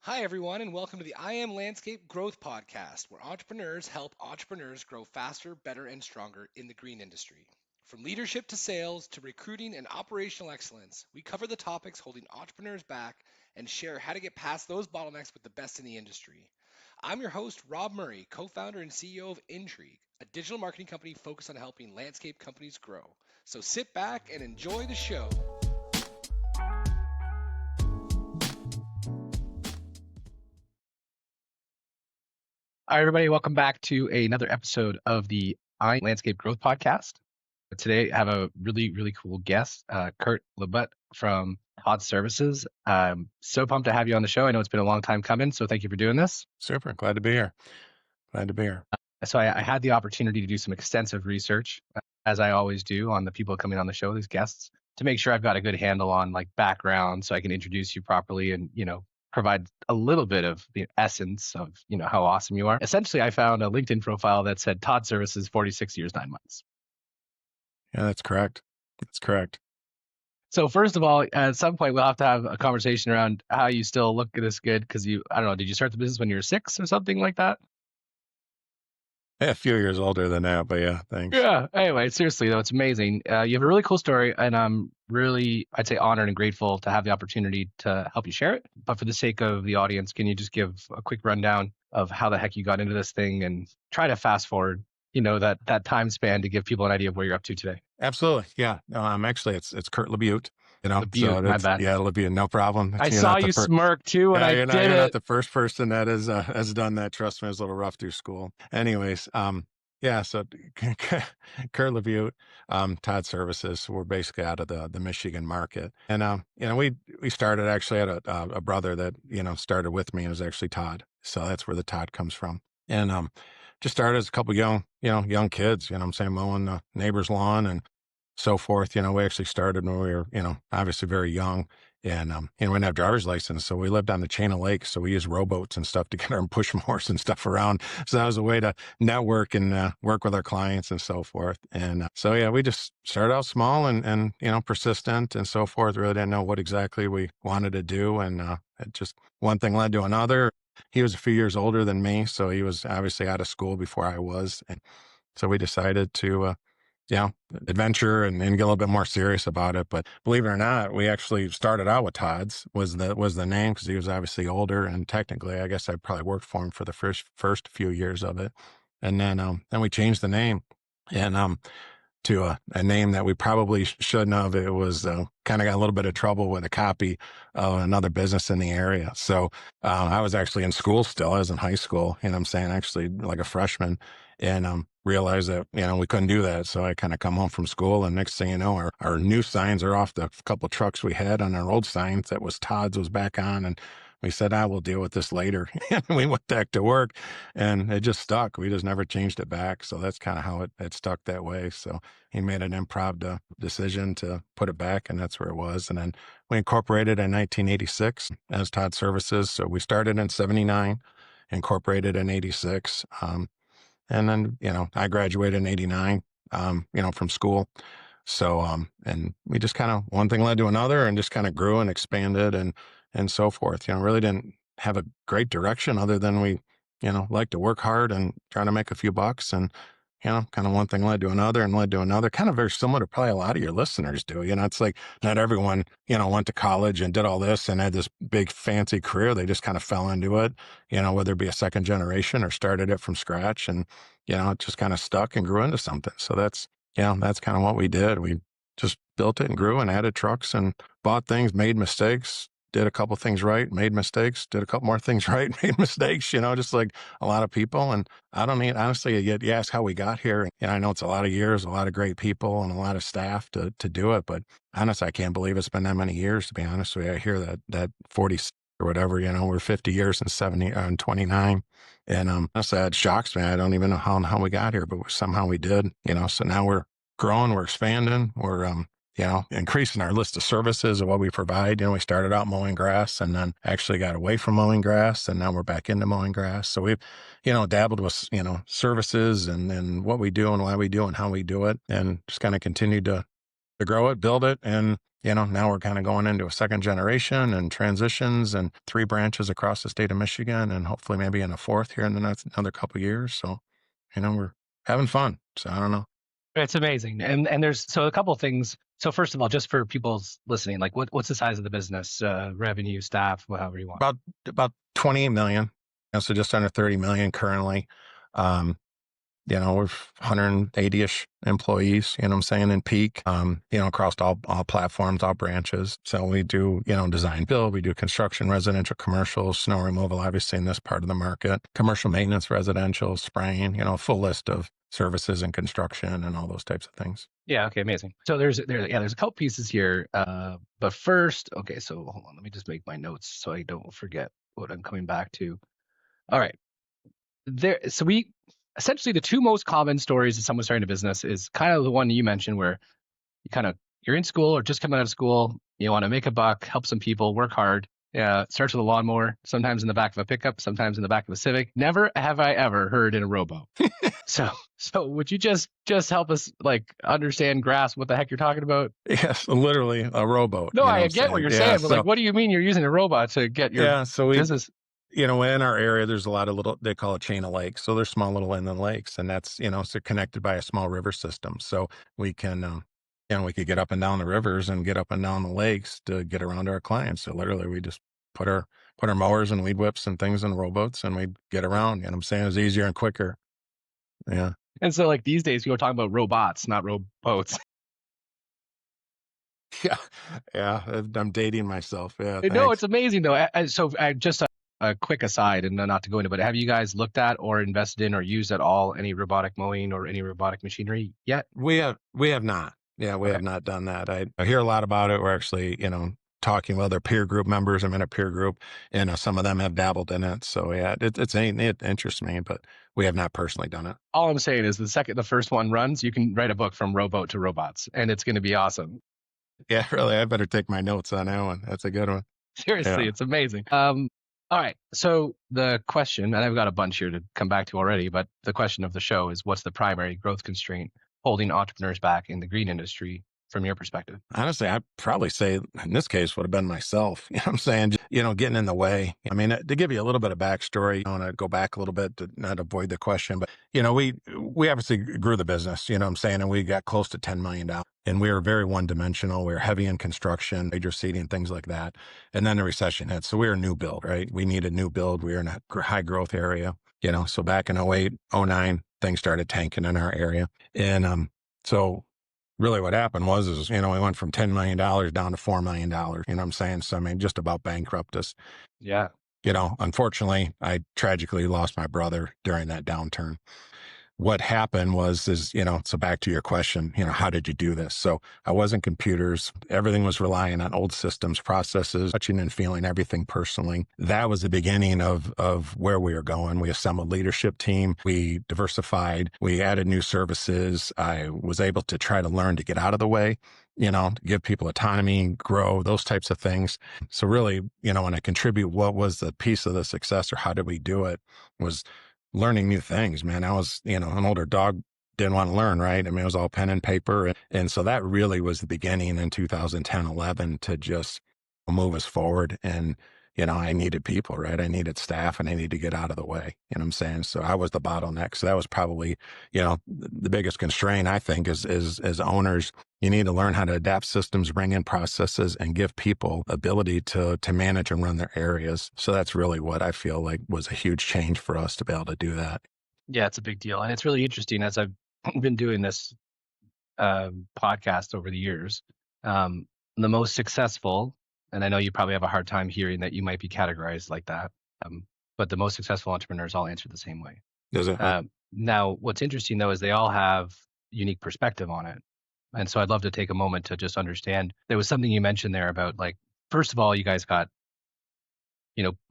Hi, everyone, and welcome to the I Am Landscape Growth Podcast, where entrepreneurs help entrepreneurs grow faster, better, and stronger in the green industry. From leadership to sales to recruiting and operational excellence, we cover the topics holding entrepreneurs back and share how to get past those bottlenecks with the best in the industry. I'm your host, Rob Murray, co founder and CEO of Intrigue, a digital marketing company focused on helping landscape companies grow. So sit back and enjoy the show. Hi, everybody. Welcome back to another episode of the I Landscape Growth Podcast. Today, I have a really cool guest, Kurt LaButte from Todd Services. I'm so pumped to have you on the show. I know it's been a long time coming, so thank you for doing this. Super. Glad to be here. So I had the opportunity to do some extensive research, as I always do, on the people coming on the show, these guests, to make sure I've got a good handle on background so I can introduce you properly and, provide a little bit of the essence of, how awesome you are. Essentially, I found a LinkedIn profile that said Todd Services, 46 years, 9 months. Yeah, that's correct. So first of all, at some point, we'll have to have a conversation around how you still look this good because I don't know, did you start the business when you were 6 or something like that? Yeah, a few years older than that, but yeah, thanks. Yeah. Anyway, seriously, though, it's amazing. You have a really cool story, and I'm really, I'd say, honored and grateful to have the opportunity to help you share it. But for the sake of the audience, can you just give a quick rundown of how the heck you got into this thing and try to fast forward, that time span to give people an idea of where you're up to today? Absolutely. Yeah. Actually, it's Kurt LaButte. LaButte, my bad. Yeah, LaButte, no problem. I saw you smirk too when I did it. You're not the first person that has done that. Trust me, it was a little rough through school. Anyways, yeah. So Kurt LaButte, Todd Services. We're basically out of the Michigan market, and we started actually at a brother that started with me, and it was actually Todd. So that's where the Todd comes from, and just started as a couple young kids. I'm saying, mowing the neighbor's lawn and so forth. We actually started when we were, obviously very young, and we didn't have driver's license, so we lived on the chain of lakes. So we used rowboats and stuff to get our push mowers and stuff around. So that was a way to network and work with our clients and so forth. And so yeah, we just started out small and persistent and so forth. Really didn't know what exactly we wanted to do, and it just one thing led to another. He was a few years older than me, so he was obviously out of school before I was, and so we decided to adventure and get a little bit more serious about it. But believe it or not, we actually started out with Todd's was the name, because he was obviously older, and technically I guess I probably worked for him for the first few years of it. And then we changed the name and to a name that we probably shouldn't have. It was kind of got a little bit of trouble with a copy of another business in the area. So I was actually in school still. I was in high school, and I'm saying actually like a freshman, and realized that, we couldn't do that. So I kind of come home from school, and next thing you know, our new signs are off the couple of trucks we had, on our old signs that was Todd's was back on. And we said, we'll deal with this later. And we went back to work, and it just stuck. We just never changed it back. So that's kind of how it stuck that way. So he made an improv decision to put it back, and that's where it was. And then we incorporated in 1986 as Todd Services. So we started in 79, incorporated in 86. And then, I graduated in 89, from school. So, and we just kind of, one thing led to another, and just kind of grew and expanded and so forth. Really didn't have a great direction other than we, like to work hard and try to make a few bucks. And, kind of one thing led to another and led to another, kind of very similar to probably a lot of your listeners do. It's like not everyone, went to college and did all this and had this big fancy career. They just kind of fell into it, whether it be a second generation or started it from scratch, and, it just kind of stuck and grew into something. So that's kind of what we did. We just built it and grew and added trucks and bought things, made mistakes, did a couple things right, made mistakes, did a couple more things right, made mistakes, just like a lot of people. And I don't mean, honestly, you ask how we got here. And I know it's a lot of years, a lot of great people and a lot of staff to do it. But honestly, I can't believe it's been that many years, to be honest with you. I hear that 40 or whatever, we're 50 years and 70 and 29. And honestly, it shocks me. I don't even know how we got here, but somehow we did, so now we're growing, we're expanding, we're, increasing our list of services of what we provide. We started out mowing grass, and then actually got away from mowing grass, and now we're back into mowing grass. So we've, dabbled with, services and what we do and why we do and how we do it, and just kind of continued to grow it, build it, and now we're kind of going into a second generation and transitions and 3 branches across the state of Michigan, and hopefully maybe in a 4th here in the next another couple of years. So, we're having fun. So I don't know. It's amazing. And there's so a couple of things. So first of all, just for people's listening, like what's the size of the business, revenue, staff, however you want? About 28 million. So just under 30 million currently. We're 180-ish employees, what I'm saying, in peak, across all platforms, all branches. So we do, design build, we do construction, residential, commercial, snow removal, obviously in this part of the market, commercial maintenance, residential, spraying, full list of services and construction and all those types of things. Yeah. Okay. Amazing. So there's a couple pieces here. But first, okay, so hold on, let me just make my notes so I don't forget what I'm coming back to. All right. So we essentially the 2 most common stories of someone starting a business is kind of the one you mentioned where you're in school or just coming out of school, you want to make a buck, help some people, work hard. It starts with a lawnmower, sometimes in the back of a pickup, sometimes in the back of a Civic. Never have I ever heard in a rowboat. So would you just help us understand, grasp what the heck you're talking about? Yes, literally a rowboat. No, I get what you're saying, but what do you mean you're using a robot to get your business? In our area, there's a lot of they call it chain of lakes. So they're small little inland lakes, and that's, so connected by a small river system. So we can, we could get up and down the rivers and get up and down the lakes to get around our clients. So literally we just put our mowers and weed whips and things in rowboats and we'd get around. You know what I'm saying? It's easier and quicker. Yeah. And so these days people are talking about robots, not rowboats. Yeah. Yeah. I'm dating myself. Yeah. No, it's amazing though. So I just a quick aside, and not to go into, but have you guys looked at or invested in or used at all any robotic mowing or any robotic machinery yet? We have not. Yeah, we have not done that. I hear a lot about it. We're actually, talking with other peer group members. I'm in a peer group, and some of them have dabbled in it. So yeah, it interests me, but we have not personally done it. All I'm saying is the first one runs, you can write a book from rowboat to robots, and it's going to be awesome. Yeah, really. I better take my notes on that one. That's a good one. Seriously, It's amazing. All right. So the question, and I've got a bunch here to come back to already, but the question of the show is, what's the primary growth constraint holding entrepreneurs back in the green industry from your perspective? Honestly, I'd probably say in this case would have been myself. You know what I'm saying? Getting in the way. I mean, to give you a little bit of backstory, I want to go back a little bit to not avoid the question, but, we obviously grew the business, what I'm saying, and we got close to $10 million. And we were very one-dimensional. We were heavy in construction, major seating, things like that. And then the recession hit. So we were a new build, right? We needed new build. We were in a high growth area, so back in 08, 09, things started tanking in our area. And so really what happened was we went from $10 million down to $4 million, you know what I'm saying? So, I mean, just about bankrupt us. Yeah. Unfortunately, I tragically lost my brother during that downturn. What happened so back to your question, how did you do this? So I wasn't computers. Everything was relying on old systems, processes, touching and feeling everything personally. That was the beginning of where we were going. We assembled leadership team. We diversified. We added new services. I was able to try to learn to get out of the way, to give people autonomy, grow, those types of things. So really, when I contribute, what was the piece of the success or how did we do it was learning new things, man. I was, an older dog, didn't want to learn, right? I mean, it was all pen and paper. And so that really was the beginning in 2010, 11 to just move us forward. And, I needed people, right? I needed staff and I needed to get out of the way. You know what I'm saying? So I was the bottleneck. So that was probably, the biggest constraint, I think, is as owners, you need to learn how to adapt systems, bring in processes, and give people ability to manage and run their areas. So that's really what I feel like was a huge change for us to be able to do that. Yeah, it's a big deal. And it's really interesting as I've been doing this podcast over the years. The most successful, and I know you probably have a hard time hearing that you might be categorized like that, but the most successful entrepreneurs all answer the same way. Does it? Now, what's interesting though is they all have unique perspective on it. And so I'd love to take a moment to just understand. There was something you mentioned there about first of all, you guys got,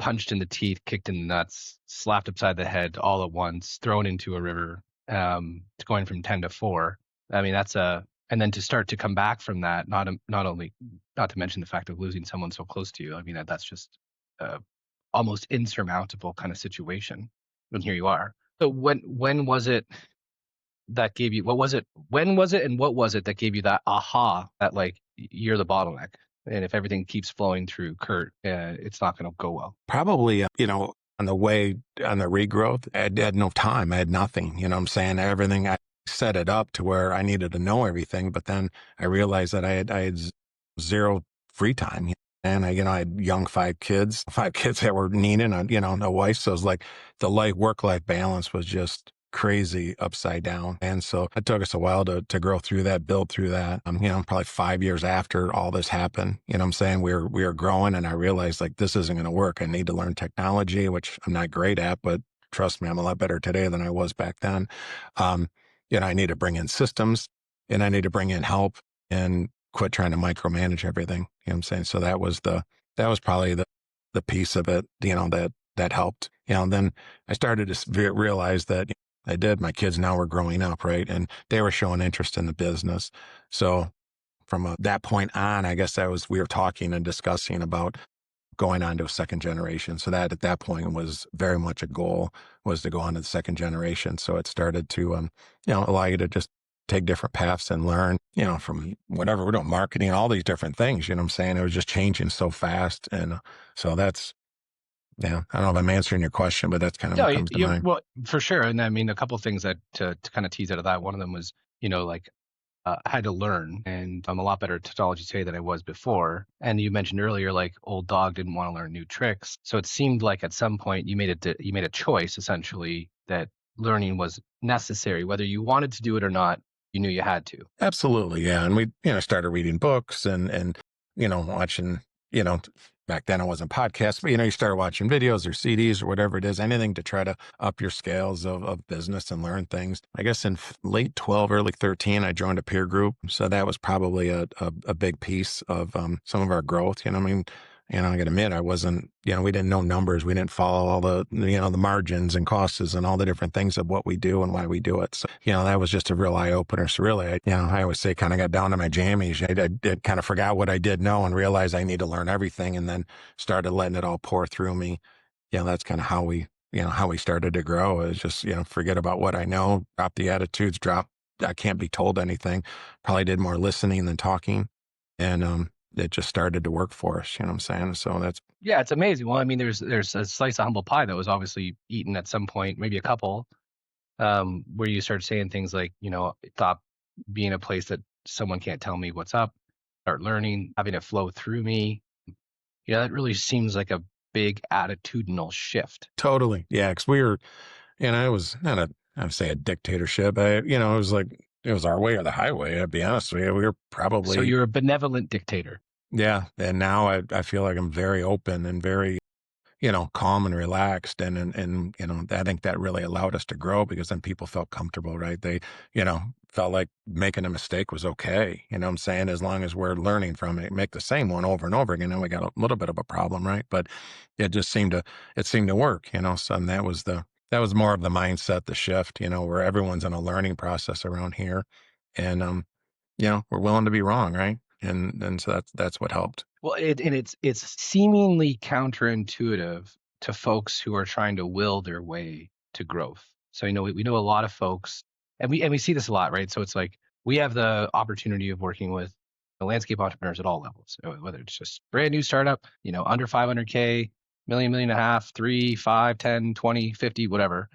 punched in the teeth, kicked in the nuts, slapped upside the head all at once, thrown into a river, going from 10 to 4. I mean, and then to start to come back from that, not to mention the fact of losing someone so close to you. I mean, that's just almost insurmountable kind of situation. And here you are. So when was it? that gave you, what was it? When was it? And what was it that gave you that aha that like you're the bottleneck? And if everything keeps flowing through Kurt, it's not going to go well. Probably, on the way, on the regrowth, I had no time. I had nothing, you know what I'm saying? Everything, I set it up to where I needed to know everything, but then I realized that I had zero free time. And I had young five kids that were needing a wife. So it was like the work-life balance was just crazy upside down. And so it took us a while to grow through that, build through that. Probably 5 years after all this happened, you know what I'm saying? We were growing, and I realized like, this isn't going to work. I need to learn technology, which I'm not great at, but trust me, I'm a lot better today than I was back then. I need to bring in systems, and I need to bring in help and quit trying to micromanage everything. You know what I'm saying? So that was probably the piece of it, that helped. Then I started to realize that my kids now were growing up, right? And they were showing interest in the business. So from that point on, I guess we were talking and discussing about going on to a second generation. So that at that point was very much a goal, was to go on to the second generation. So it started to, allow you to just take different paths and learn, from whatever we're doing, marketing, all these different things, you know what I'm saying? It was just changing so fast. And so that's, yeah, I don't know if I'm answering your question, but that's kind of what comes to mind. Well, for sure. And I mean, a couple of things that to kind of tease out of that, one of them was, I had to learn, and I'm a lot better at technology today than I was before. And you mentioned earlier, like old dog didn't want to learn new tricks. So it seemed like at some point you made a choice essentially that learning was necessary, whether you wanted to do it or not. You knew you had to. Absolutely, yeah. And we, started reading books and watching, back then it wasn't podcasts, but you started watching videos or CDs or whatever it is, anything to try to up your scales of business and learn things. I guess in late 12, early 13, I joined a peer group. So that was probably a big piece of some of our growth. I got to admit, I wasn't, we didn't know numbers. We didn't follow all the, the margins and costs and all the different things of what we do and why we do it. So, that was just a real eye opener. So really, I always say kind of got down to my jammies. I kind of forgot what I did know and realized I need to learn everything, and then started letting it all pour through me. That's kind of how we started to grow, is just, forget about what I know, drop the attitudes, I can't be told anything. Probably did more listening than talking. And, it just started to work for us, you know what I'm saying? So it's amazing. Well, I mean, there's a slice of humble pie that was obviously eaten at some point, maybe a couple, where you start saying things like, stop being a place that someone can't tell me what's up, start learning, having it flow through me. That really seems like a big attitudinal shift. Totally. Yeah. Cause I was not I would say a dictatorship. It was like, it was our way or the highway. I'd be honest with you. We were probably. So you're a benevolent dictator. Yeah. And now I feel like I'm very open and very, calm and relaxed. And, I think that really allowed us to grow, because then people felt comfortable, right? They, felt like making a mistake was okay. You know what I'm saying? As long as we're learning from it, make the same one over and over again. And we got a little bit of a problem, right? But it just seemed to work, So and that was more of the mindset, the shift, where everyone's in a learning process around here. And, we're willing to be wrong, right? And so that's what helped. Well, it's seemingly counterintuitive to folks who are trying to will their way to growth. So, we know a lot of folks, and we see this a lot, right? So it's like, we have the opportunity of working with the landscape entrepreneurs at all levels, whether it's just brand new startup, under 500K, million and a half, 3, 5, 10, 20, 50, whatever.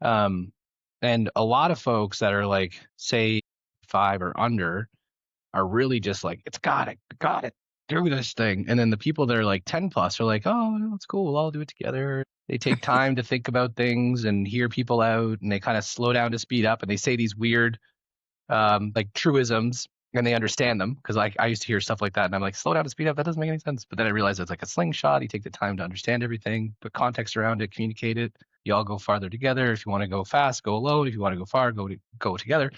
And a lot of folks that are like, say 5 or under, are really just like, it's got it, do this thing. And then the people that are like 10 plus are like, oh, it's cool, we'll all do it together. They take time to think about things and hear people out, and they kind of slow down to speed up, and they say these weird like truisms, and they understand them, because I used to hear stuff like that, and I'm like, slow down to speed up, that doesn't make any sense. But then I realized it's like a slingshot. You take the time to understand everything, put context around it, communicate it. You all go farther together. If you want to go fast, go alone. If you want to go far, go together.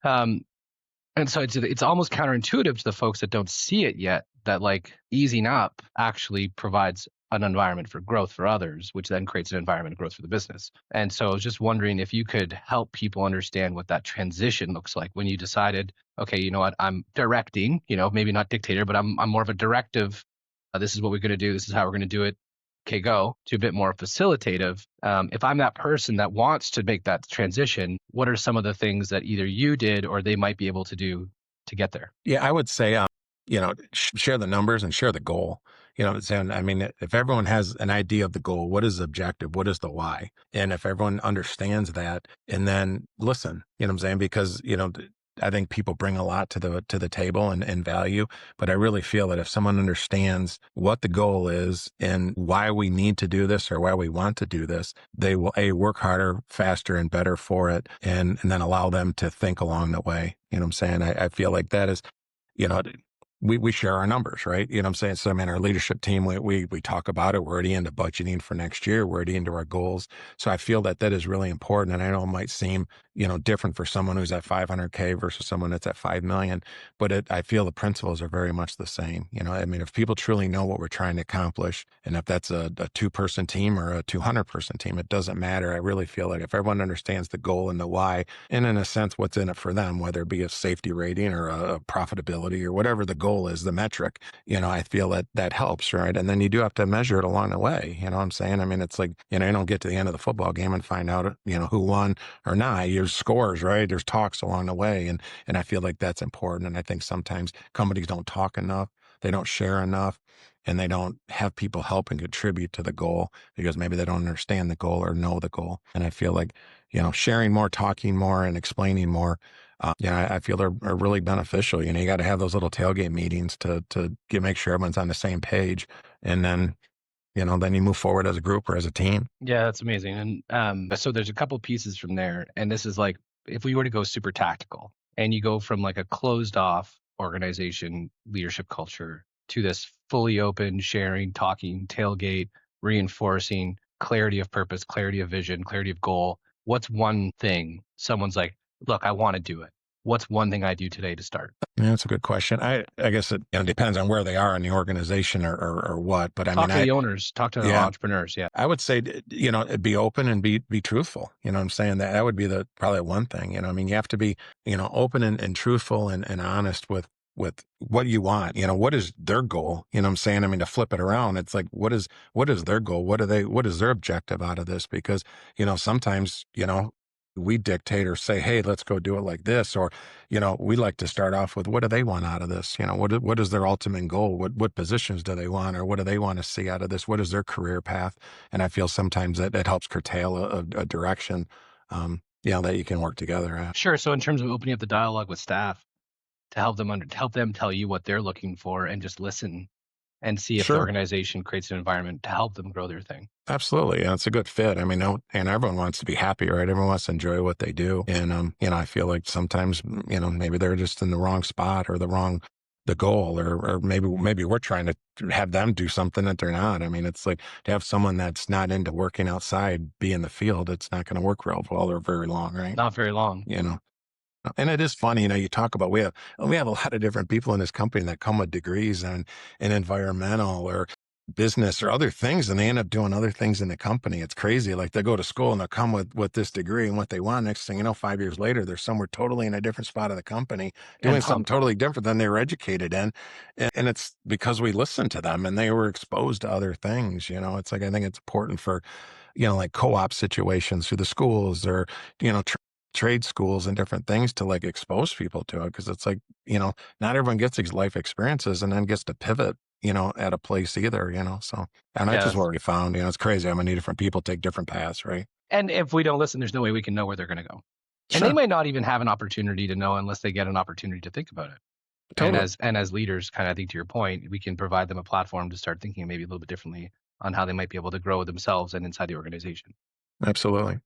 And so it's almost counterintuitive to the folks that don't see it yet, that like easing up actually provides an environment for growth for others, which then creates an environment of growth for the business. And so I was just wondering if you could help people understand what that transition looks like when you decided, okay, you know what, I'm directing, maybe not dictator, but I'm more of a directive. This is what we're going to do. This is how we're going to do it. okay, go, to a bit more facilitative. If I'm that person that wants to make that transition, what are some of the things that either you did or they might be able to do to get there? Yeah, I would say, share the numbers and share the goal. And I mean, if everyone has an idea of the goal, what is the objective? What is the why? And if everyone understands that, and then listen, you know what I'm saying? Because, I think people bring a lot to the table and value, but I really feel that if someone understands what the goal is and why we need to do this or why we want to do this, they will work harder, faster, and better for it, and then allow them to think along the way. You know what I'm saying? I feel like that is, you know, we share our numbers, right? You know what I'm saying? So I mean, our leadership team, we talk about it. We're already into budgeting for next year. We're already into our goals. So I feel that is really important. And I know it might seem, different for someone who's at 500K versus someone that's at 5 million, but I feel the principles are very much the same. I mean, if people truly know what we're trying to accomplish, and if that's a 2-person team or a 200-person team, it doesn't matter. I really feel like if everyone understands the goal and the why, and in a sense, what's in it for them, whether it be a safety rating or a profitability or whatever the goal is, the metric, I feel that helps, right? And then you do have to measure it along the way. You know what I'm saying? I mean, it's like, you don't get to the end of the football game and find out, who won or not. There's scores, right? There's talks along the way. And I feel like that's important. And I think sometimes companies don't talk enough. They don't share enough, and they don't have people help and contribute to the goal because maybe they don't understand the goal or know the goal. And I feel like, sharing more, talking more, and explaining more, I feel are really beneficial. You got to have those little tailgate meetings to make sure everyone's on the same page. And then, then you move forward as a group or as a team. Yeah, that's amazing. And so there's a couple pieces from there. And this is like, if we were to go super tactical and you go from like a closed off organization leadership culture to this fully open, sharing, talking, tailgate, reinforcing clarity of purpose, clarity of vision, clarity of goal. What's one thing someone's like, look, I want to do it. What's one thing I do today to start? Yeah, that's a good question. I guess it depends on where they are in the organization or what. But Talk to the owners, talk to the entrepreneurs. Yeah. I would say, be open and be truthful. You know what I'm saying? That would be probably one thing. I mean, you have to be, open and truthful and honest with what you want. What is their goal? You know what I'm saying? I mean, to flip it around, it's like, what is their goal? What is their objective out of this? Because, sometimes, we dictate or say, hey, let's go do it like this. Or, we like to start off with what do they want out of this? What is their ultimate goal? What positions do they want? Or what do they want to see out of this? What is their career path? And I feel sometimes that helps curtail a direction, that you can work together at. Sure. So in terms of opening up the dialogue with staff to help them tell you what they're looking for and just listen and see if the organization creates an environment to help them grow their thing. Absolutely. And it's a good fit. I mean, and everyone wants to be happy, right? Everyone wants to enjoy what they do. And, I feel like sometimes, maybe they're just in the wrong spot or the goal, or maybe we're trying to have them do something that they're not. I mean, it's like to have someone that's not into working outside, be in the field, it's not going to work real well or very long, right? Not very long. And it is funny, you talk about, we have a lot of different people in this company that come with degrees in environmental or business or other things, and they end up doing other things in the company. It's crazy. Like they go to school and they'll come with this degree and what they want. Next thing you know, 5 years later, they're somewhere totally in a different spot of the company doing something totally different than they were educated in. And it's because we listened to them and they were exposed to other things. It's like, I think it's important for, like co-op situations through the schools or, trade schools and different things to like expose people to it. Cause it's like, not everyone gets these life experiences and then gets to pivot, at a place either, so, and that's just what we found, it's crazy how many different people take different paths, right? And if we don't listen, there's no way we can know where they're going to go. And they might not even have an opportunity to know unless they get an opportunity to think about it. Totally. And as leaders, kind of, I think to your point, we can provide them a platform to start thinking maybe a little bit differently on how they might be able to grow themselves and inside the organization. Absolutely.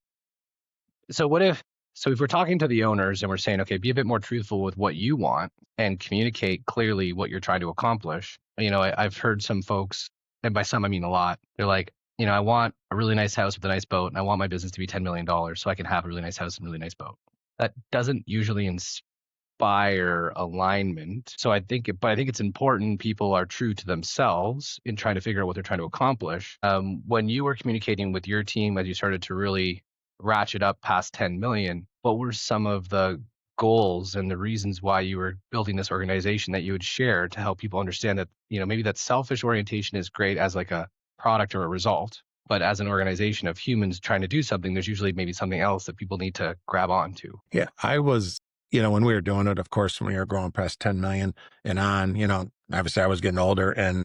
So if we're talking to the owners and we're saying, okay, be a bit more truthful with what you want and communicate clearly what you're trying to accomplish. I've heard some folks, and by some I mean a lot, they're like, I want a really nice house with a nice boat, and I want my business to be $10 million so I can have a really nice house and a really nice boat. That doesn't usually inspire alignment. So I think it's important people are true to themselves in trying to figure out what they're trying to accomplish. When you were communicating with your team as you started to really ratchet up past 10 million, what were some of the goals and the reasons why you were building this organization that you would share to help people understand that, maybe that selfish orientation is great as like a product or a result. But as an organization of humans trying to do something, there's usually maybe something else that people need to grab onto. Yeah, I was, when we were doing it, of course, when we were growing past 10 million and on, obviously I was getting older and,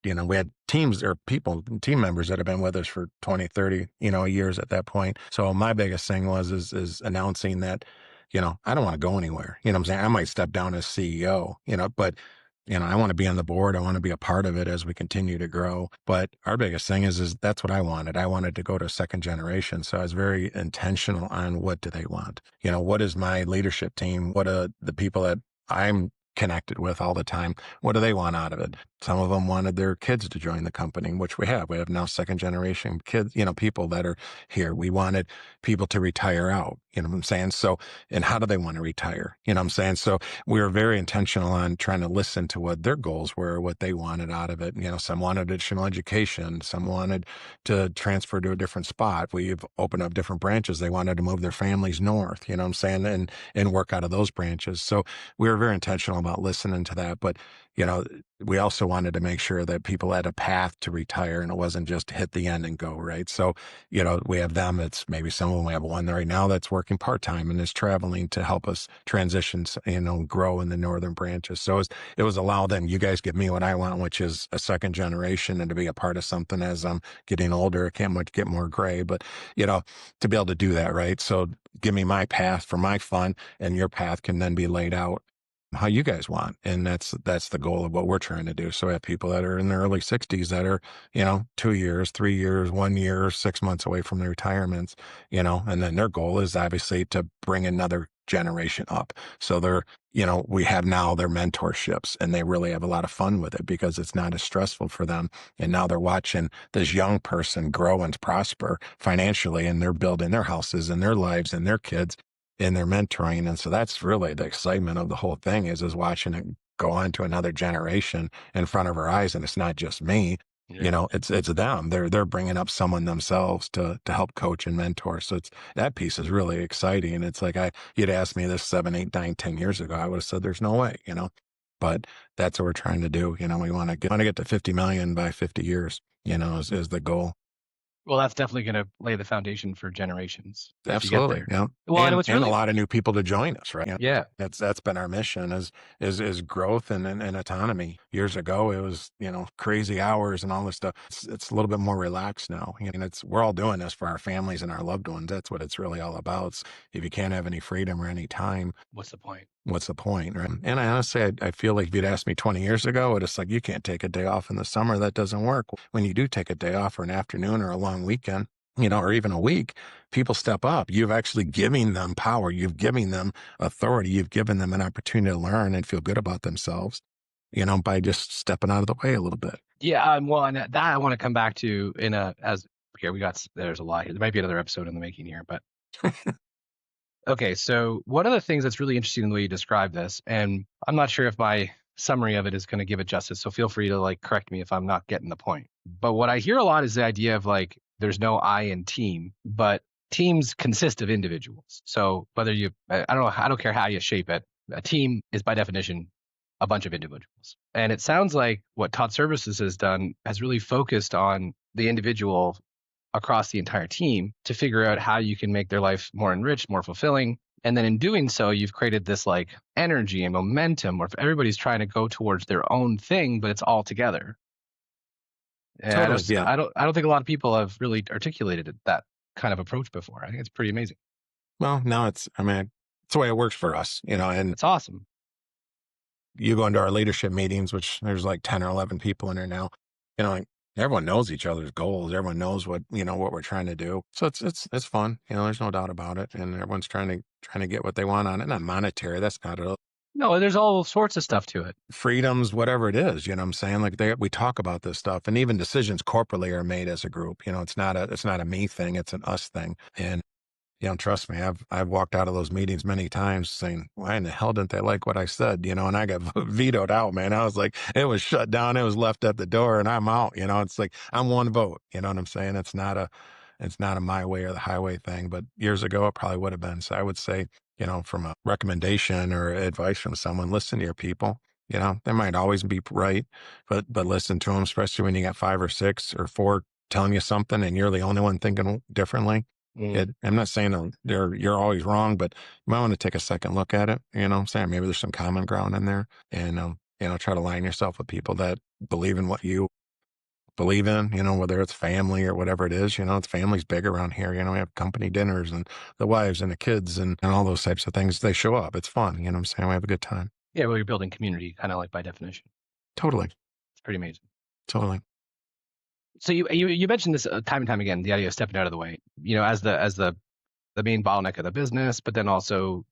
we had teams or team members that have been with us for 20, 30, years at that point. So my biggest thing is announcing that, I don't want to go anywhere. You know what I'm saying? I might step down as CEO, but I want to be on the board. I want to be a part of it as we continue to grow. But our biggest thing is that's what I wanted. I wanted to go to second generation. So I was very intentional on what do they want? What is my leadership team? What are the people that I'm connected with all the time? What do they want out of it? Some of them wanted their kids to join the company, which we have. We have now second generation kids, people that are here. We wanted people to retire out, you know what I'm saying? So, and how do they want to retire? You know what I'm saying? So we were very intentional on trying to listen to what their goals were, what they wanted out of it. Some wanted additional education. Some wanted to transfer to a different spot. We've opened up different branches. They wanted to move their families north, you know what I'm saying? And work out of those branches. So we were very intentional about listening to that. But, we also wanted to make sure that people had a path to retire and it wasn't just hit the end and go, right? So, we have them. It's maybe some of them, we have one right now that's working part-time and is traveling to help us transition, grow in the northern branches. So it was allow them, you guys give me what I want, which is a second generation and to be a part of something as I'm getting older. I can't much get more gray, but, to be able to do that, right? So give me my path for my fun and your path can then be laid out how you guys want. And that's the goal of what we're trying to do. So we have people that are in their early 60s that are, 2 years, 3 years, 1 year, 6 months away from their retirements, and then their goal is obviously to bring another generation up. So they're, we have now their mentorships and they really have a lot of fun with it because it's not as stressful for them. And now they're watching this young person grow and prosper financially and they're building their houses and their lives and their kids in their mentoring. And so that's really the excitement of the whole thing is watching it go on to another generation in front of our eyes. And it's not just me, it's them. They're bringing up someone themselves to help coach and mentor. So that piece is really exciting. And it's like, you'd asked me this 7, 8, 9, 10 years ago, I would have said, there's no way, but that's what we're trying to do. We want to get to 50 million by 50 years, is the goal. Well, that's definitely going to lay the foundation for generations. Absolutely. Yeah. Well, and what's really a lot of new people to join us, right? Yeah. That's been our mission is growth and autonomy. Years ago, it was, crazy hours and all this stuff. It's a little bit more relaxed now. We're all doing this for our families and our loved ones. That's what it's really all about. So if you can't have any freedom or any time, what's the point? What's the point, right? And I honestly, I feel like if you'd asked me 20 years ago, it's like, you can't take a day off in the summer. That doesn't work. When you do take a day off or an afternoon or a long weekend, or even a week, people step up. You've actually giving them power. You've given them authority. You've given them an opportunity to learn and feel good about themselves, by just stepping out of the way a little bit. Yeah. Well, and that I want to come back to there's a lot here. There might be another episode in the making here, but okay, so one of the things that's really interesting in the way you describe this, and I'm not sure if my summary of it is going to give it justice, so feel free to correct me if I'm not getting the point. But what I hear a lot is the idea of there's no I in team, but teams consist of individuals. So whether I don't care how you shape it, a team is by definition a bunch of individuals. And it sounds like what Todd Services has done has really focused on the individual across the entire team to figure out how you can make their life more enriched, more fulfilling. And then in doing so, you've created this energy and momentum where everybody's trying to go towards their own thing, but it's all together. And totally, I don't think a lot of people have really articulated that kind of approach before. I think it's pretty amazing. Well, now it's the way it works for us, and it's awesome. You go into our leadership meetings, which there's 10 or 11 people in there now, everyone knows each other's goals. Everyone knows what we're trying to do. So it's fun. There's no doubt about it. And everyone's trying to get what they want on it. Not monetary. That's not it. No, there's all sorts of stuff to it. Freedoms, whatever it is, what I'm saying? We talk about this stuff and even decisions corporately are made as a group. It's not a me thing. It's an us thing. And trust me, I've walked out of those meetings many times saying, why in the hell didn't they like what I said? And I got vetoed out, man. I was it was shut down. It was left at the door and I'm out. It's I'm one vote. You know what I'm saying? It's not a my way or the highway thing, but years ago it probably would have been. So I would say, from a recommendation or advice from someone, listen to your people, You know, they might always be right, but listen to them, especially when you got 5 or 6 or 4 telling you something and you're the only one thinking differently. I'm not saying you're always wrong, but you might want to take a second look at it. You know what I'm saying? Maybe there's some common ground in there, and try to align yourself with people that believe in what you believe in, whether it's family or whatever it is. It's family's big around here. We have company dinners and the wives and the kids and all those types of things. They show up. It's fun. You know what I'm saying? We have a good time. Yeah, well, you're building community, kind of like by definition. Totally. It's pretty amazing. Totally. So you mentioned this time and time again, the idea of stepping out of the way, as the main bottleneck of the business, but then also,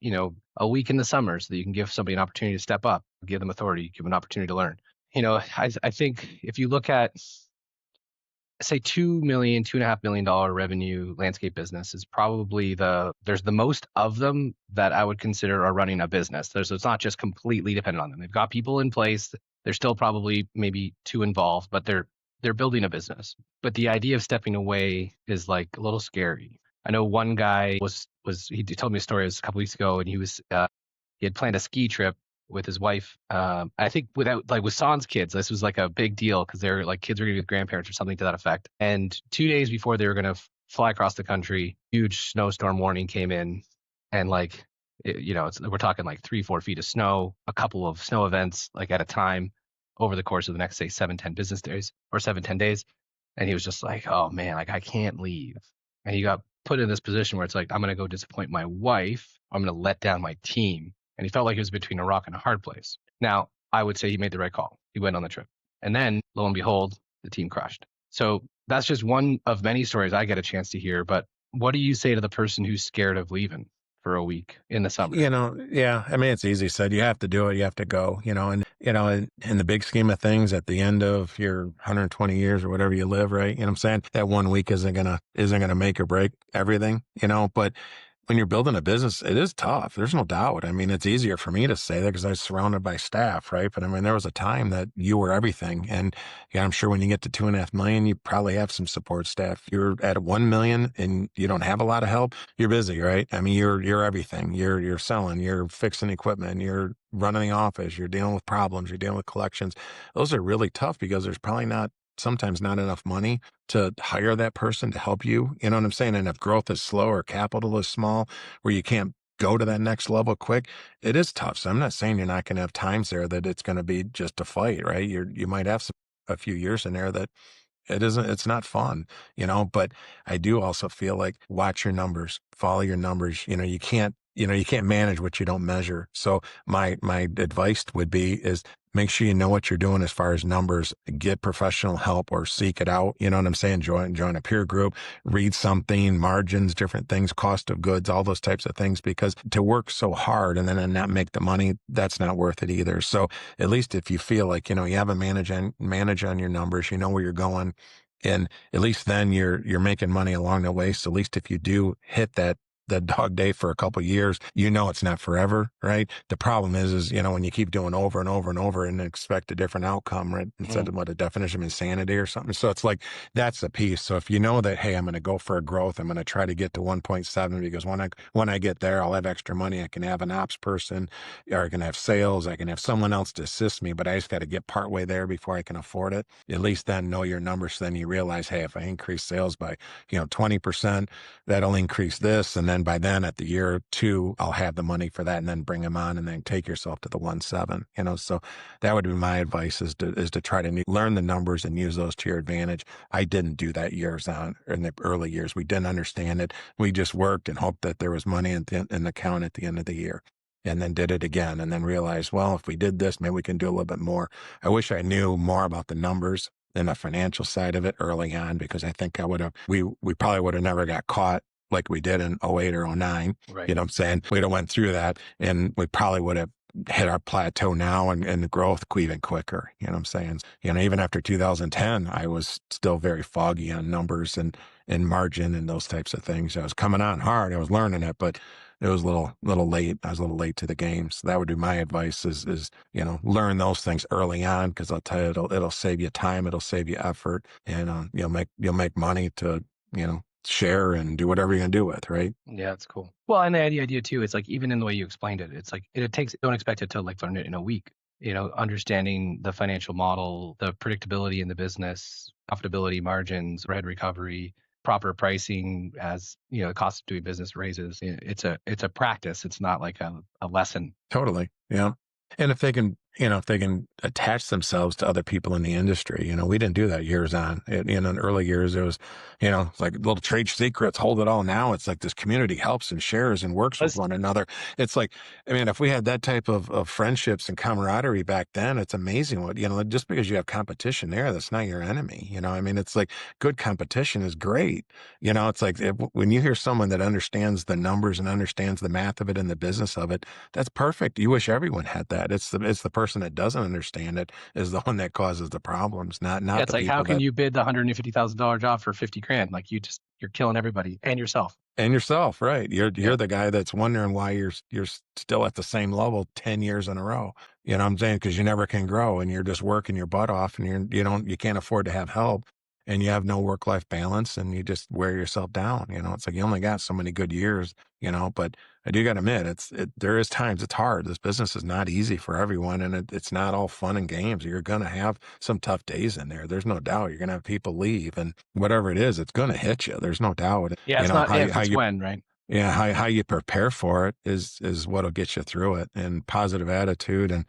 a week in the summer so that you can give somebody an opportunity to step up, give them authority, give them an opportunity to learn. I think if you look at, say, $2.5 million revenue landscape business is probably there's the most of them that I would consider are running a business. It's not just completely dependent on them. They've got people in place. There's still probably maybe 2 involved, but they're building a business. But the idea of stepping away is like a little scary. I know one guy he told me a story, it was a couple weeks ago, and he had planned a ski trip with his wife. I think with Sans kids, this was like a big deal because they're like kids are going to be with grandparents or something to that effect. And 2 days before they were going to fly across the country, huge snowstorm warning came in, and we're talking like 3-4 feet of snow, a couple of snow events like at a time over the course of the next, say, 7-10 business days or 7-10 days. And he was just like, oh man, like I can't leave. And he got put in this position where it's like, I'm going to go disappoint my wife. I'm going to let down my team. And he felt like he was between a rock and a hard place. Now, I would say he made the right call. He went on the trip. And then, lo and behold, the team crushed. So that's just one of many stories I get a chance to hear. But what do you say to the person who's scared of leaving for a week in the summer? Yeah. I mean, it's easy said. You have to do it. You have to go, and, in the big scheme of things, at the end of your 120 years or whatever you live, right? You know what I'm saying? That 1 week isn't going to make or break everything, but when you're building a business, it is tough. There's no doubt. I mean, it's easier for me to say that because I was surrounded by staff, right? But I mean, there was a time that you were everything. And yeah, I'm sure when you get to 2.5 million, you probably have some support staff. You're at 1 million and you don't have a lot of help. You're busy, right? I mean, you're everything. You're selling, you're fixing equipment, you're running the office, you're dealing with problems, you're dealing with collections. Those are really tough because there's probably sometimes not enough money to hire that person to help you. You know what I'm saying? And if growth is slow or capital is small, where you can't go to that next level quick, it is tough. So I'm not saying you're not going to have times there that it's going to be just a fight, right? You might have a few years in there that it's not fun, but I do also feel like watch your numbers, follow your numbers. You can't manage what you don't measure. So my advice would be is make sure you know what you're doing as far as numbers, get professional help or seek it out. You know what I'm saying? Join a peer group, read something, margins, different things, cost of goods, all those types of things, because to work so hard and then not make the money, that's not worth it either. So at least if you feel like, you have a manage on your numbers, you know where you're going, and at least then you're making money along the way. So at least if you do hit that dog day for a couple of years, it's not forever, right? The problem is, when you keep doing over and over and over and expect a different outcome, right? Instead of what a definition of insanity or something. So it's like, that's the piece. So if you know that, hey, I'm going to go for a growth, I'm going to try to get to 1.7 because when I get there, I'll have extra money. I can have an ops person, or I can have sales. I can have someone else to assist me, but I just got to get partway there before I can afford it. At least then know your numbers. So then you realize, hey, if I increase sales by, 20%, that'll increase this. And then by then at the year 2, I'll have the money for that, and then bring them on and then take yourself to the 1.7, so that would be my advice is to try to learn the numbers and use those to your advantage. I didn't do that in the early years. We didn't understand it. We just worked and hoped that there was money in the account at the end of the year, and then did it again, and then realized, well, if we did this, maybe we can do a little bit more. I wish I knew more about the numbers and the financial side of it early on, because I think we probably would have never got caught like we did in 08 or 09. Right. You know what I'm saying? We'd have went through that, and we probably would have hit our plateau now and the growth even quicker. You know what I'm saying? Even after 2010, I was still very foggy on numbers and margin and those types of things. I was coming on hard. I was learning it, but it was a little late. I was a little late to the game. So that would be my advice is learn those things early on, because I'll tell you, it'll save you time. It'll save you effort, and you'll make money to, share and do whatever you're going to do with, right? Yeah, that's cool. Well, and the idea too, it's like, even in the way you explained it, it's like don't expect it to like learn it in a week. understanding the financial model, the predictability in the business, profitability, margins, overhead recovery, proper pricing as, the cost of doing business raises. It's a practice. It's not like a lesson. Totally. Yeah. And if they can, if they can attach themselves to other people in the industry, we didn't do that years on. In early years, it was, it's like little trade secrets, hold it all. Now it's like this community helps and shares and works with one another. It's like, if we had that type of friendships and camaraderie back then, it's amazing what, just because you have competition there, that's not your enemy. It's like good competition is great. It's like when you hear someone that understands the numbers and understands the math of it and the business of it, that's perfect. You wish everyone had that. It's the person that doesn't understand it is the one that causes the problems, not it's the like, how can you bid the $150,000 job for 50 grand? Like you're killing everybody and yourself. And yourself, right? You're the guy that's wondering why you're still at the same level 10 years in a row. You know what I'm saying? Because you never can grow and you're just working your butt off and you can't afford to have help and you have no work-life balance and you just wear yourself down. It's like you only got so many good years, but I do got to admit, there is times it's hard. This business is not easy for everyone and it's not all fun and games. You're going to have some tough days in there. There's no doubt you're going to have people leave and whatever it is, it's going to hit you. There's no doubt. Yeah. It's not if, it's when, right? Yeah, how you prepare for it is what'll get you through it. And positive attitude and,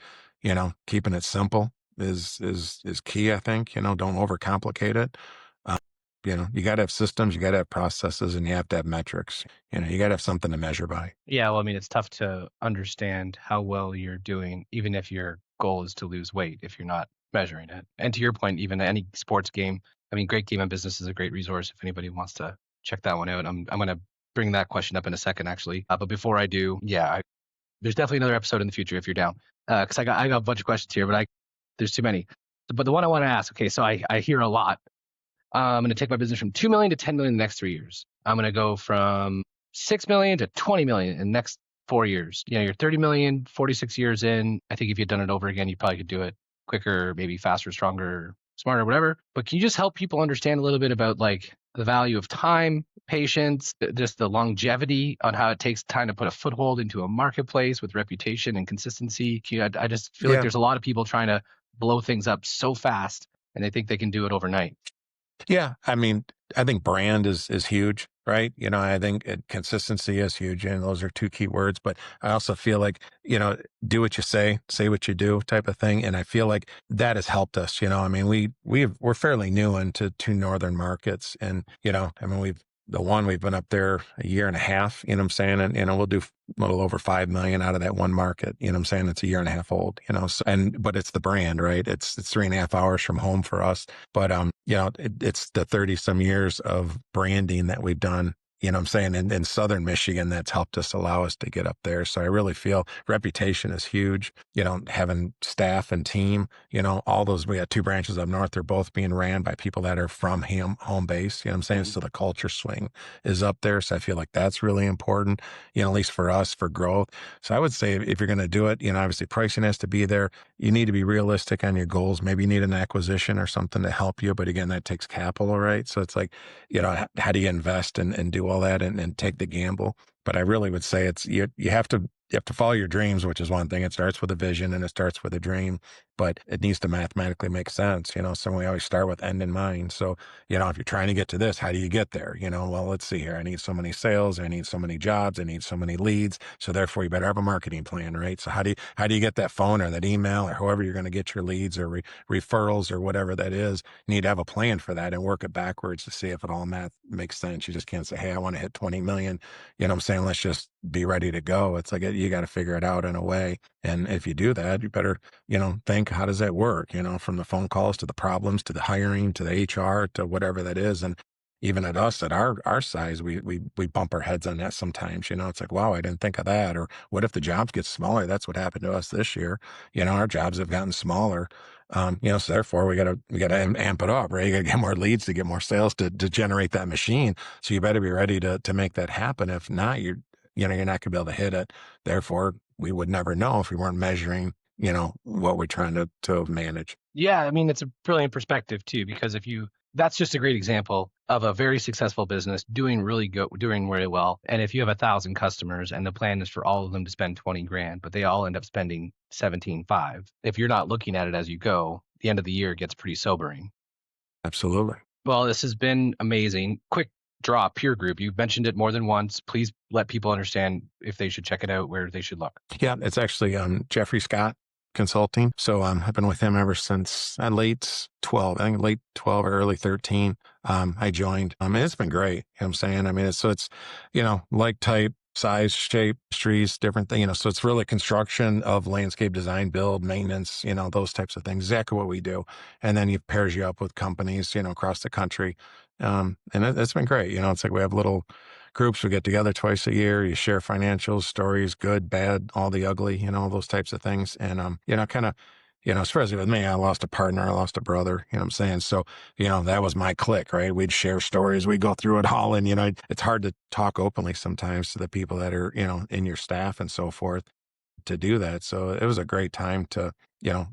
keeping it simple is key, I think. Don't overcomplicate it. Uh, you got to have systems, you got to have processes, and you have to have metrics. You got to have something to measure by. Yeah, well, it's tough to understand how well you're doing, even if your goal is to lose weight, if you're not measuring it. And to your point, even any sports game, Great Game of Business is a great resource if anybody wants to check that one out. I'm going to bring that question up in a second, actually. But before I do, there's definitely another episode in the future if you're down. Because I got a bunch of questions here, but there's too many. But the one I want to ask, okay, so I hear a lot. I'm going to take my business from 2 million to 10 million in the next 3 years. I'm going to go from 6 million to 20 million in the next 4 years. You're 30 million, 46 years in. I think if you'd done it over again, you probably could do it quicker, maybe faster, stronger, smarter, whatever. But can you just help people understand a little bit about like the value of time, patience, just the longevity on how it takes time to put a foothold into a marketplace with reputation and consistency? I just feel like there's a lot of people trying to blow things up so fast and they think they can do it overnight. Yeah. I think brand is huge, right? I think consistency is huge. And those are two key words, but I also feel like, do what you say what you do type of thing. And I feel like that has helped us, we're fairly new into two northern markets and, we've been up there a year and a half, you know what I'm saying? And, we'll do a little over 5 million out of that one market, you know what I'm saying? It's a year and a half old, so, but it's the brand, right? It's 3.5 hours from home for us. But, it's the 30 some years of branding that we've done, you know what I'm saying? In Southern Michigan, that's helped us allow us to get up there. So I really feel reputation is huge, having staff and team, all those, we got 2 branches up north. They're both being ran by people that are from home base, you know what I'm saying? So the culture swing is up there. So I feel like that's really important, at least for us, for growth. So I would say if you're going to do it, obviously pricing has to be there. You need to be realistic on your goals. Maybe you need an acquisition or something to help you. But again, that takes capital, right? So it's like, how do you invest and do all that and take the gamble? But I really would say you have to follow your dreams, which is one thing. It starts with a vision and it starts with a dream, but it needs to mathematically make sense, so we always start with end in mind. So, if you're trying to get to this, how do you get there? Well, let's see here. I need so many sales. I need so many jobs. I need so many leads. So therefore you better have a marketing plan, right? So how do you get that phone or that email or however you're going to get your leads or referrals or whatever that is? You need to have a plan for that and work it backwards to see if it all math makes sense. You just can't say, hey, I want to hit 20 million. You know what I'm saying? Let's just be ready to go. It's like, you got to figure it out in a way. And if you do that, you better, think, how does that work? From the phone calls to the problems, to the hiring, to the HR, to whatever that is. And even at us, at our size, we bump our heads on that sometimes, it's like, wow, I didn't think of that. Or what if the jobs get smaller? That's what happened to us this year. Our jobs have gotten smaller. So therefore we gotta amp it up, right? You gotta get more leads to get more sales to generate that machine. So you better be ready to make that happen. If not, you're not gonna be able to hit it. Therefore, we would never know if we weren't measuring, what we're trying to manage. Yeah. It's a brilliant perspective too, because if you that's just a great example of a very successful business doing really well. And if you have 1,000 customers and the plan is for all of them to spend 20 grand, but they all end up spending 17.5, if you're not looking at it as you go, the end of the year gets pretty sobering. Absolutely. Well, this has been amazing. Quick draw, Peer Group. You've mentioned it more than once. Please let people understand if they should check it out, where they should look. Yeah, it's actually Jeffrey Scott Consulting. So I've been with him ever since late 12, I think late 12 or early 13. I joined. And it's been great. You know what I'm saying? I mean, it's, like type, size, shape, trees, different thing, so it's really construction of landscape design, build, maintenance, those types of things, exactly what we do. And then he pairs you up with companies, across the country. And it's been great. It's like we have little groups. We get together twice a year. You share financials, stories, good, bad, all the ugly, those types of things. And, kind of, especially with me, I lost a partner, I lost a brother, what I'm saying? So, that was my clique, right? We'd share stories, we'd go through it all. And, it's hard to talk openly sometimes to the people that are, in your staff and so forth to do that. So it was a great time to,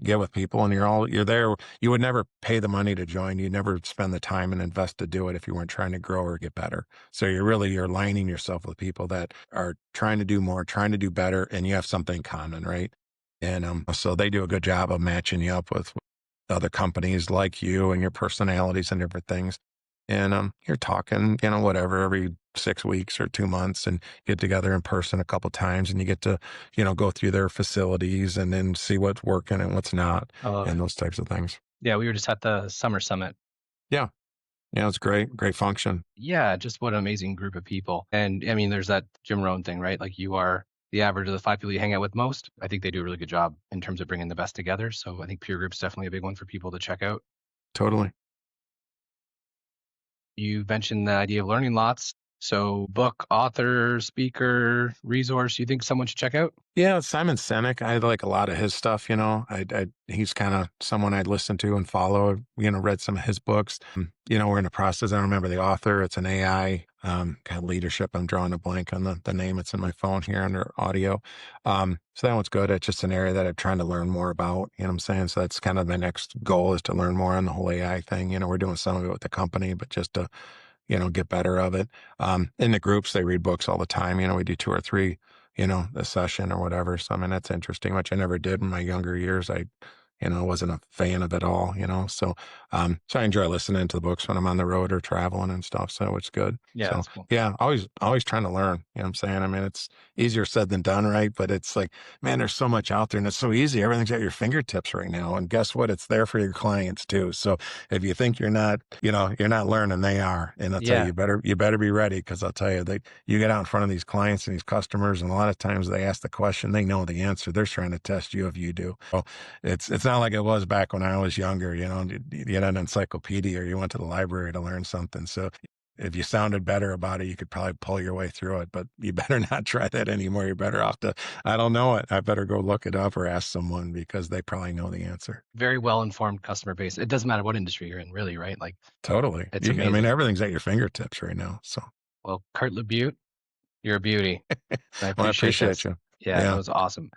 get with people, and you're there. You would never pay the money to join. You never spend the time and invest to do it if you weren't trying to grow or get better. So you're aligning yourself with people that are trying to do more, trying to do better, and you have something in common, right? And so they do a good job of matching you up with other companies like you and your personalities and different things. And you're talking, whatever, every 6 weeks or 2 months, and get together in person a couple times, and you get to, go through their facilities and then see what's working and what's not, and those types of things. Yeah, we were just at the summer summit. Yeah. Yeah, it's great function. Yeah, just what an amazing group of people. And I mean, there's that Jim Rohn thing, right? Like, you are the average of the 5 people you hang out with most. I think they do a really good job in terms of bringing the best together. So I think Peer Group's definitely a big one for people to check out. Totally. You mentioned the idea of learning lots. So book, author, speaker, resource you think someone should check out? Yeah, Simon Sinek. I like a lot of his stuff. He's kind of someone I'd listen to and follow. Read some of his books. We're in the process. I don't remember the author. It's an AI kind of leadership. I'm drawing a blank on the name. It's in my phone here under audio. So that one's good. It's just an area that I'm trying to learn more about. You know what I'm saying? So that's kind of my next goal, is to learn more on the whole AI thing. We're doing some of it with the company, but just to get better of it. In the groups, they read books all the time. We do 2 or 3, a session or whatever. So, I mean, that's interesting, which I never did in my younger years. I wasn't a fan of it all, so, so I enjoy listening to the books when I'm on the road or traveling and stuff. So it's good. Yeah, So, that's cool. yeah, always trying to learn, what I'm saying? I mean, it's easier said than done, right? But it's like, man, there's so much out there, and it's so easy. Everything's at your fingertips right now. And guess what? It's there for your clients too. So if you think you're not learning, they are. And I'll tell you, you better be ready, because I'll tell you, you get out in front of these clients and these customers, and a lot of times they ask the question, they know the answer. They're trying to test you if you do. So it's not like it was back when I was younger. You had an encyclopedia, or you went to the library to learn something. So if you sounded better about it, you could probably pull your way through it, but you better not try that anymore. You're better off to, I don't know it, I better go look it up or ask someone, because they probably know the answer. Very well-informed customer base. It doesn't matter what industry you're in, really, right? Like, totally. It's amazing. I mean, everything's at your fingertips right now. So, well, Kurt LaButte, you're a beauty. I appreciate you. Yeah, that was awesome.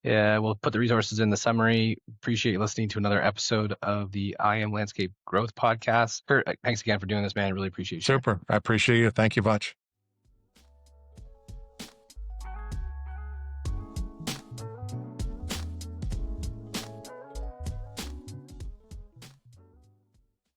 Yeah, we'll put the resources in the summary. Appreciate you listening to another episode of the I Am Landscape Growth Podcast. Kurt, thanks again for doing this, man. I really appreciate you. Super. I appreciate you. Thank you much.